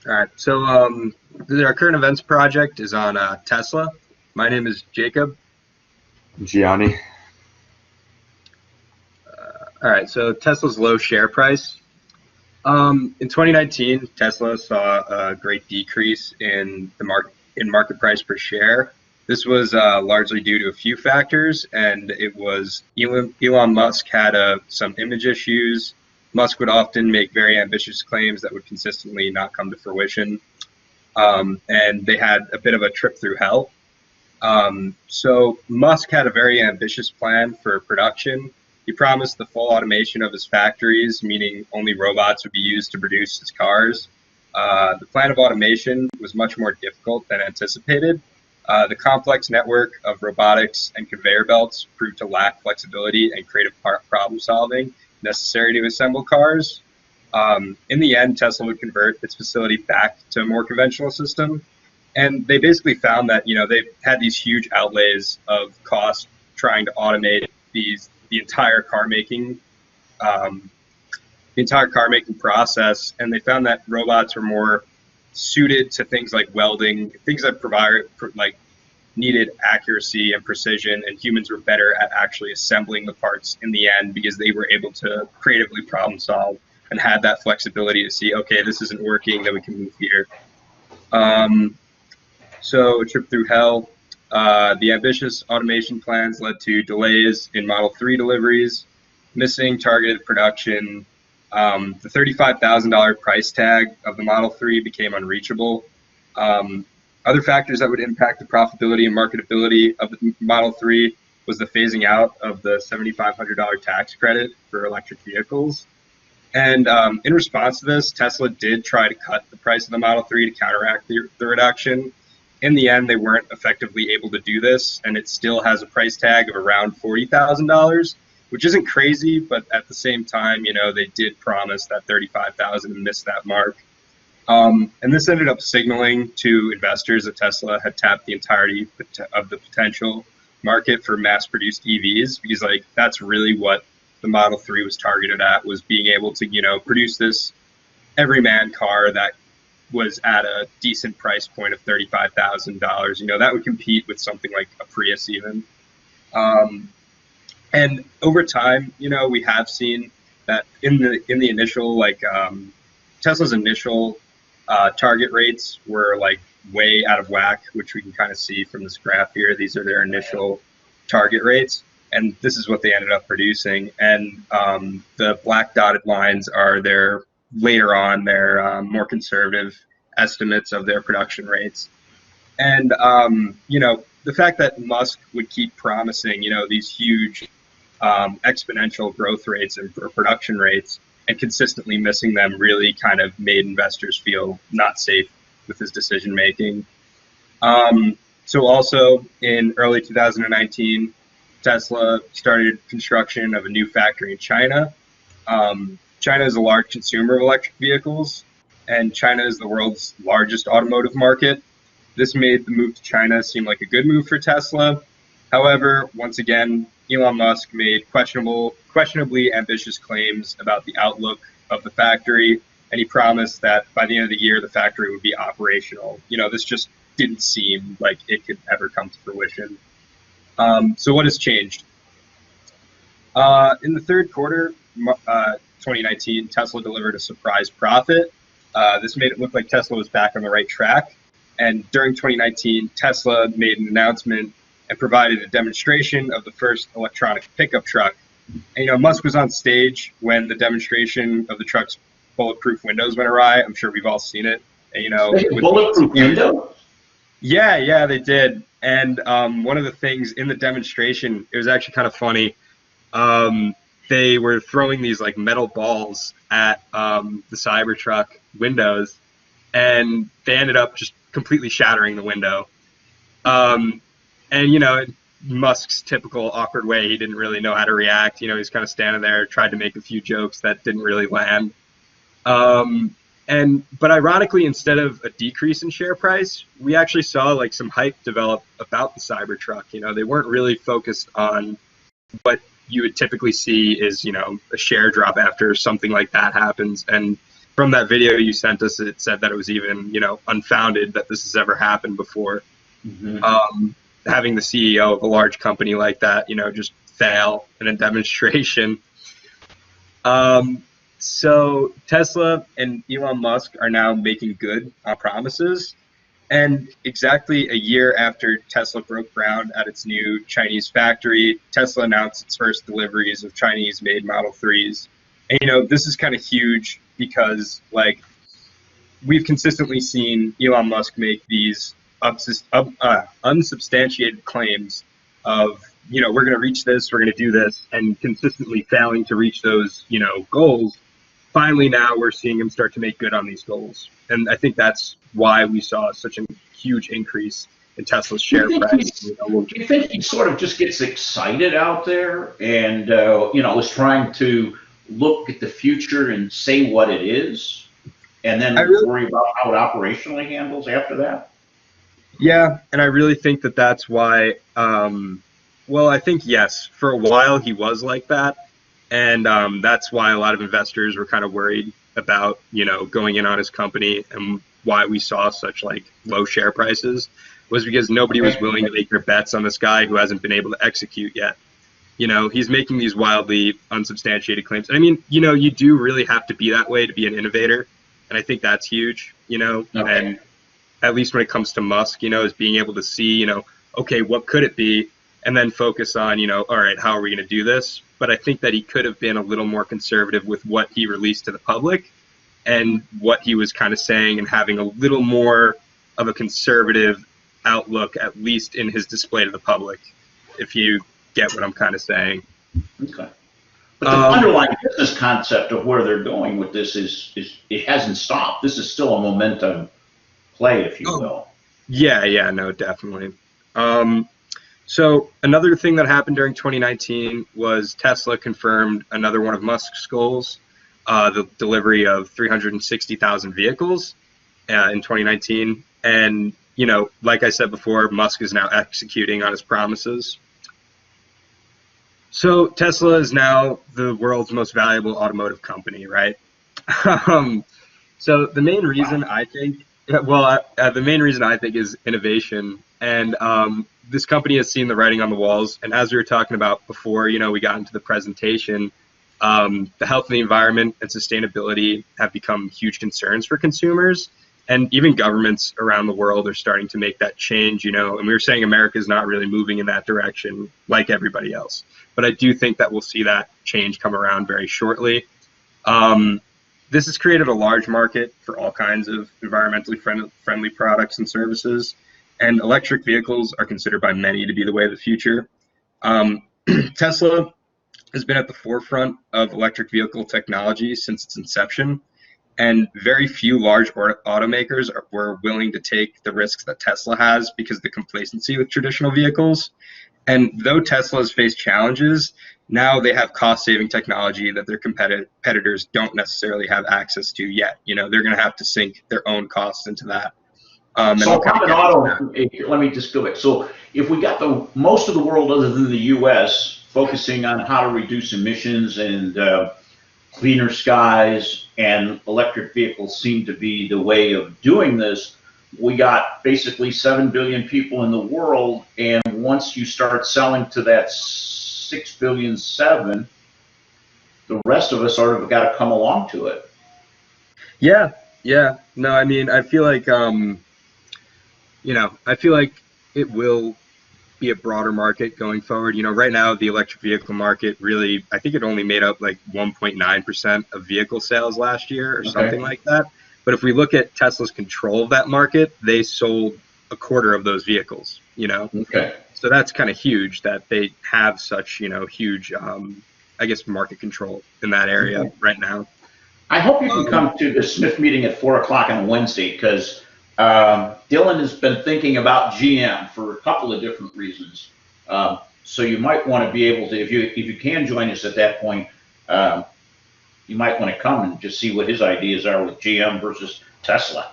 All right. So our current events project is on Tesla. My name is Jacob. Gianni. All right. So Tesla's low share price. In 2019, Tesla saw a great decrease in the market price per share. This was largely due to a few factors, and it was Elon Musk had some image issues. Musk would often make very ambitious claims that would consistently not come to fruition. And they had a bit of a trip through hell. So Musk had a very ambitious plan for production. He promised the full automation of his factories, meaning only robots would be used to produce his cars. The plan of automation was much more difficult than anticipated. The complex network of robotics and conveyor belts proved to lack flexibility and creative problem solving necessary to assemble cars. In the end, Tesla would convert its facility back to a more conventional system. And they basically found that, they had these huge outlays of cost trying to automate the entire car making, process. And they found that robots were more suited to things like welding, things that needed accuracy and precision, and humans were better at actually assembling the parts in the end because they were able to creatively problem solve and had that flexibility to see, okay, this isn't working, then we can move here. So a trip through hell. The ambitious automation plans led to delays in Model 3 deliveries, missing targeted production. The $35,000 price tag of the Model 3 became unreachable. Other factors that would impact the profitability and marketability of the Model 3 was the phasing out of the $7,500 tax credit for electric vehicles. And in response to this, Tesla did try to cut the price of the Model 3 to counteract the reduction. In the end, they weren't effectively able to do this, and it still has a price tag of around $40,000, which isn't crazy, but at the same time, they did promise that $35,000 and missed that mark. And this ended up signaling to investors that Tesla had tapped the entirety of the potential market for mass-produced EVs, because that's really what the Model 3 was targeted at, was being able to, produce this everyman car that was at a decent price point of $35,000. That would compete with something like a Prius even. And over time, we have seen that in the initial, Tesla's initial target rates were way out of whack, which we can kind of see from this graph here. These are their initial target rates, and this is what they ended up producing. And the black dotted lines are their more conservative estimates of their production rates. And the fact that Musk would keep promising these huge exponential growth rates and production rates and consistently missing them really kind of made investors feel not safe with his decision making. So also in early 2019, Tesla started construction of a new factory in China. China is a large consumer of electric vehicles, and China is the world's largest automotive market. This made the move to China seem like a good move for Tesla. However, once again, Elon Musk made questionably ambitious claims about the outlook of the factory, and he promised that by the end of the year, the factory would be operational. This just didn't seem like it could ever come to fruition. So what has changed? In the third quarter, 2019, Tesla delivered a surprise profit. This made it look like Tesla was back on the right track. And during 2019, Tesla made an announcement and provided a demonstration of the first electronic pickup truck. And, Musk was on stage when the demonstration of the truck's bulletproof windows went awry. I'm sure we've all seen it. And, bulletproof windows? Yeah, they did. And one of the things in the demonstration, it was actually kind of funny. They were throwing these metal balls at the Cybertruck windows, and they ended up just completely shattering the window. And Musk's typical awkward way, he didn't really know how to react. He's kind of standing there, tried to make a few jokes that didn't really land. But ironically, instead of a decrease in share price, we actually saw some hype develop about the Cybertruck. They weren't really focused on what you would typically see is, a share drop after something like that happens. And from that video you sent us, it said that it was even, unfounded that this has ever happened before. Having the CEO of a large company like that, just fail in a demonstration. So Tesla and Elon Musk are now making good on promises. And exactly a year after Tesla broke ground at its new Chinese factory, Tesla announced its first deliveries of Chinese-made Model 3s. And, this is kind of huge because, we've consistently seen Elon Musk make these unsubstantiated claims of, we're going to reach this, we're going to do this, and consistently failing to reach those, goals. Finally, now we're seeing him start to make good on these goals. And I think that's why we saw such a huge increase in Tesla's share price. Do you think he sort of just gets excited out there and, is trying to look at the future and say what it is, and then worry about how it operationally handles after that? Yeah, and I really think that that's why, I think, yes, for a while he was like that. And that's why a lot of investors were kind of worried about, going in on his company, and why we saw such low share prices was because nobody was willing to make their bets on this guy who hasn't been able to execute yet. He's making these wildly unsubstantiated claims. And I mean, you do really have to be that way to be an innovator. And I think that's huge, and at least when it comes to Musk, is being able to see, okay, what could it be? And then focus on, all right, how are we going to do this? But I think that he could have been a little more conservative with what he released to the public and what he was kind of saying, and having a little more of a conservative outlook, at least in his display to the public, if you get what I'm kind of saying. Okay. But the underlying business concept of where they're going with this is it hasn't stopped. This is still a momentum play, if you will. Yeah, no, definitely. So another thing that happened during 2019 was Tesla confirmed another one of Musk's goals, the delivery of 360,000 vehicles in 2019. And, like I said before, Musk is now executing on his promises. So Tesla is now the world's most valuable automotive company, right? So the main reason I think, is innovation. And this company has seen the writing on the walls. And as we were talking about before, we got into the presentation, the health of the environment and sustainability have become huge concerns for consumers. And even governments around the world are starting to make that change, and we were saying America is not really moving in that direction like everybody else. But I do think that we'll see that change come around very shortly. This has created a large market for all kinds of environmentally friendly products and services. And electric vehicles are considered by many to be the way of the future. Tesla has been at the forefront of electric vehicle technology since its inception. And very few large automakers were willing to take the risks that Tesla has because of the complacency with traditional vehicles. And though Tesla has faced challenges, now they have cost-saving technology that their competitors don't necessarily have access to yet. They're going to have to sink their own costs into that. So private auto, let me just go back. So if we got most of the world other than the U.S. focusing on how to reduce emissions and cleaner skies, and electric vehicles seem to be the way of doing this, we got basically 7 billion people in the world, and once you start selling to that 6 billion 7, the rest of us sort of got to come along to it. Yeah. No, I mean, I feel like, it will be a broader market going forward. Right now the electric vehicle market really, I think it only made up 1.9% of vehicle sales last year or something like that. But if we look at Tesla's control of that market, they sold a quarter of those vehicles, Okay. So that's kind of huge that they have such, huge, market control in that area right now. I hope you can come to the Smith meeting at 4 o'clock on Wednesday, because Dylan has been thinking about GM for a couple of different reasons. So you might want to be able to, if you can join us at that point, you might want to come and just see what his ideas are with GM versus Tesla.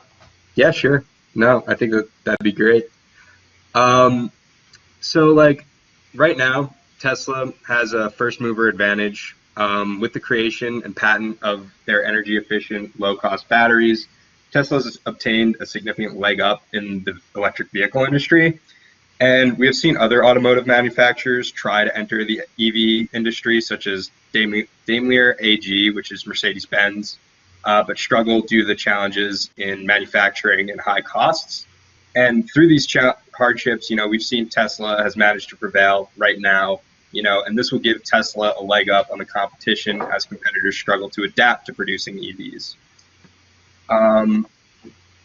Yeah, sure. No, I think that'd be great. So right now, Tesla has a first mover advantage With the creation and patent of their energy-efficient, low-cost batteries, Tesla has obtained a significant leg up in the electric vehicle industry. And we have seen other automotive manufacturers try to enter the EV industry, such as Daimler AG, which is Mercedes-Benz, but struggle due to the challenges in manufacturing and high costs. And through these hardships, we've seen Tesla has managed to prevail right now, and this will give Tesla a leg up on the competition as competitors struggle to adapt to producing EVs.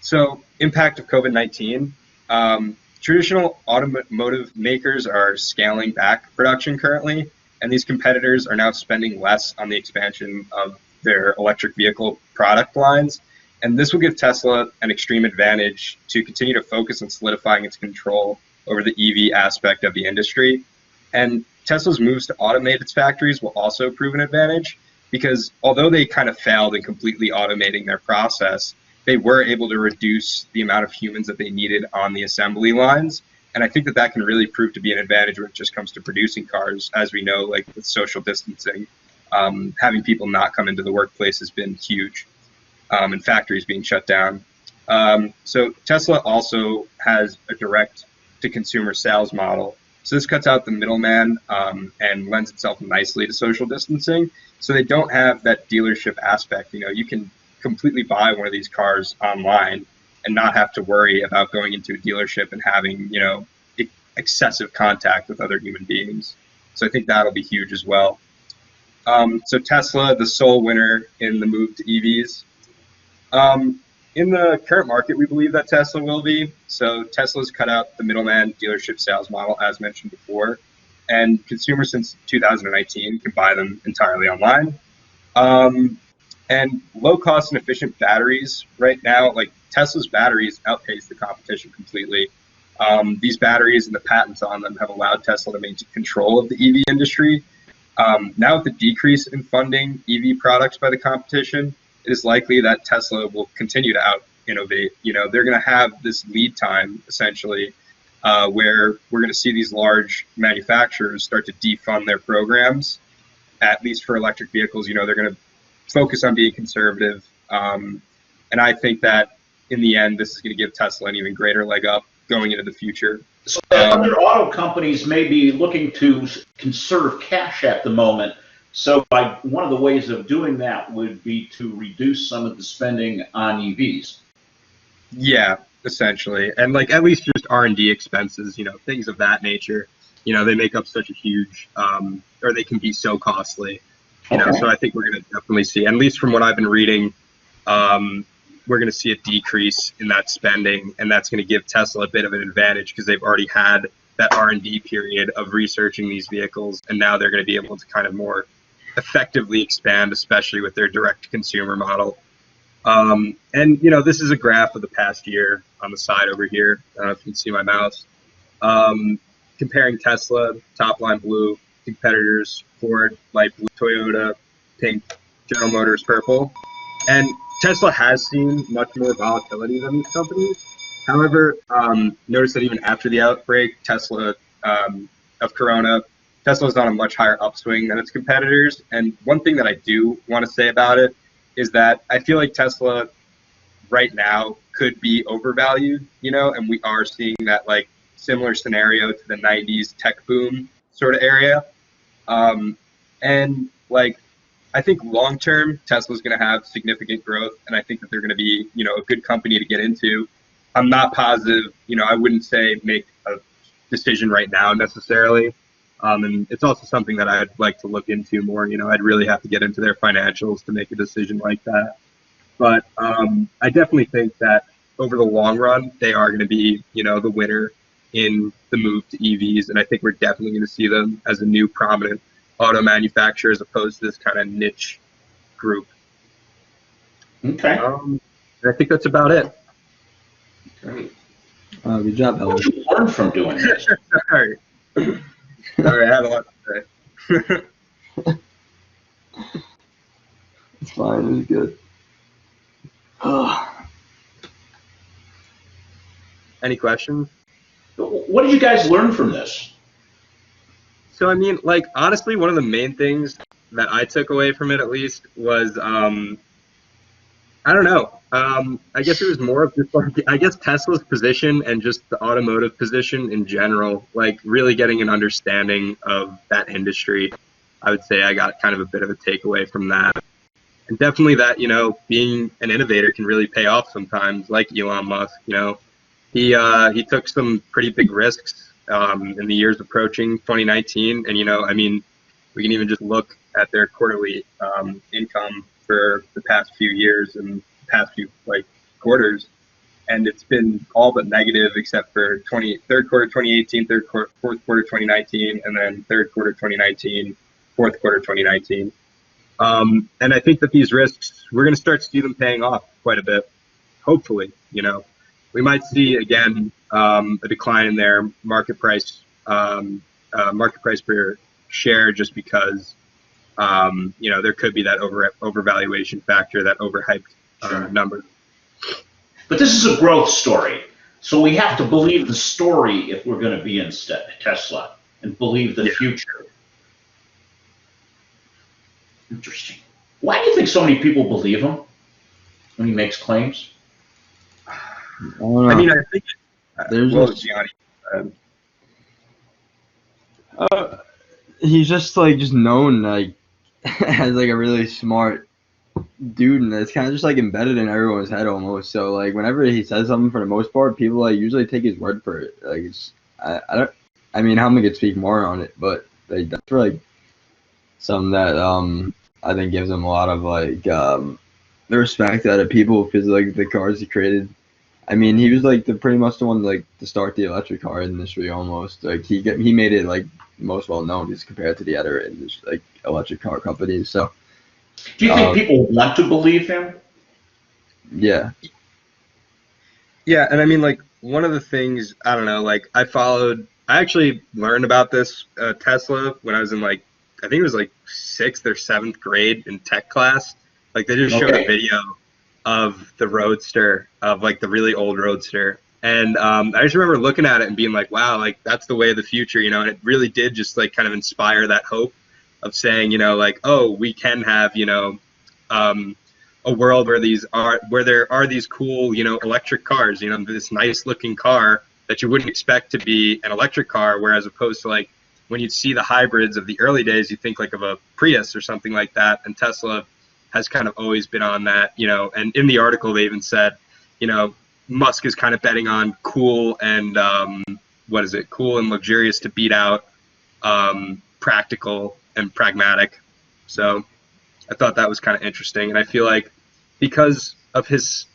So impact of COVID-19. Traditional automotive makers are scaling back production currently, and these competitors are now spending less on the expansion of their electric vehicle product lines. And this will give Tesla an extreme advantage to continue to focus on solidifying its control over the EV aspect of the industry. And Tesla's moves to automate its factories will also prove an advantage, because although they kind of failed in completely automating their process, they were able to reduce the amount of humans that they needed on the assembly lines. And I think that that can really prove to be an advantage when it just comes to producing cars. As we know, like with social distancing, having people not come into the workplace has been huge, and factories being shut down. So Tesla also has a direct-to-consumer sales model. So this cuts out the middleman and lends itself nicely to social distancing. So they don't have that dealership aspect. You can completely buy one of these cars online and not have to worry about going into a dealership and having, excessive contact with other human beings. So I think that'll be huge as well. So Tesla, the sole winner in the move to EVs. In the current market, we believe that Tesla will be. So Tesla's cut out the middleman dealership sales model, as mentioned before, and consumers since 2019 can buy them entirely online. And low cost and efficient batteries right now, like Tesla's batteries outpace the competition completely. These batteries and the patents on them have allowed Tesla to maintain control of the EV industry. Now with the decrease in funding EV products by the competition, it is likely that Tesla will continue to out-innovate. They're going to have this lead time, essentially, where we're going to see these large manufacturers start to defund their programs, at least for electric vehicles. They're going to focus on being conservative. And I think that in the end, this is going to give Tesla an even greater leg up going into the future. So other auto companies may be looking to conserve cash at the moment. So one of the ways of doing that would be to reduce some of the spending on EVs. Yeah, essentially. And like at least just R&D expenses, things of that nature. They make up such a huge, or they can be so costly. So I think we're going to definitely see, at least from what I've been reading, we're going to see a decrease in that spending, and that's going to give Tesla a bit of an advantage because they've already had that R&D period of researching these vehicles, and now they're going to be able to kind of more effectively expand, especially with their direct-to-consumer model. And, this is a graph of the past year on the side over here, if you can see my mouse, comparing Tesla, top line blue, competitors, Ford, light blue, Toyota, pink, General Motors, purple. And Tesla has seen much more volatility than these companies. However, notice that even after the outbreak, of Corona, Tesla is on a much higher upswing than its competitors. And one thing that I do want to say about it is that I feel like Tesla right now could be overvalued, and we are seeing that like similar scenario to the 90s tech boom sort of area. And like, I think long term, Tesla's going to have significant growth, and I think that they're going to be, a good company to get into. I'm not positive, I wouldn't say make a decision right now necessarily. And it's also something that I'd like to look into more. I'd really have to get into their financials to make a decision like that. But I definitely think that over the long run, they are going to be, the winner in the move to EVs. And I think we're definitely going to see them as a new prominent auto manufacturer as opposed to this kind of niche group. Okay. I think that's about it. Great. Good job, Helen. What did you learn from doing this? Sorry, I had a lot to say. It's fine. It was good. Any questions? What did you guys learn from this? So, I mean, like, honestly, one of the main things that I took away from it at least was I don't know. I guess it was more of just like I guess Tesla's position and just the automotive position in general, like really getting an understanding of that industry. I would say I got kind of a bit of a takeaway from that. And definitely that, being an innovator can really pay off sometimes, like Elon Musk, he took some pretty big risks in the years approaching 2019. And, I mean, we can even just look at their quarterly income for the past few years and past few quarters, and it's been all but negative except for third quarter 2018, fourth quarter 2019, and then third quarter 2019, fourth quarter 2019. And I think that these risks, we're going to start to see them paying off quite a bit. Hopefully, we might see again a decline in their market price per share, just because there could be that overvaluation factor, that overhyped number. But this is a growth story, so we have to believe the story if we're going to be in Tesla and believe the future. Interesting. Why do you think so many people believe him when he makes claims? I mean, I think there's Gianni. He's just known as a really smart dude, and it's kind of just embedded in everyone's head almost. So whenever he says something, for the most part, people usually take his word for it. I mean, Helmut could speak more on it, but that's something that I think gives him a lot of the respect out of people, because the cars he created. I mean, he was pretty much the one to start the electric car industry almost. He made it most well known just compared to the other electric car companies. So do you think people want to believe him? Yeah. Yeah, and I mean, one of the things, I don't know, I actually learned about this Tesla when I was in I think it was 6th or 7th grade in tech class. They just showed a video of the Roadster, of the really old Roadster. And I just remember looking at it and being wow, that's the way of the future, and it really did just kind of inspire that hope of saying, oh, we can have, a world where there are these cool, electric cars, this nice looking car that you wouldn't expect to be an electric car, whereas opposed to when you'd see the hybrids of the early days, you think of a Prius or something like that. And Tesla has kind of always been on that, and in the article they even said, Musk is kind of betting on cool and cool and luxurious to beat out practical and pragmatic. So I thought that was kind of interesting. And I feel because of his,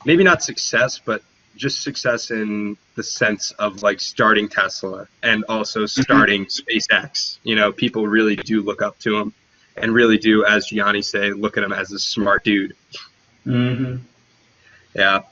maybe not success, but just success in the sense of starting Tesla and also starting SpaceX, people really do look up to him and really do, as Gianni say, look at him as a smart dude. Mm-hmm. Yeah.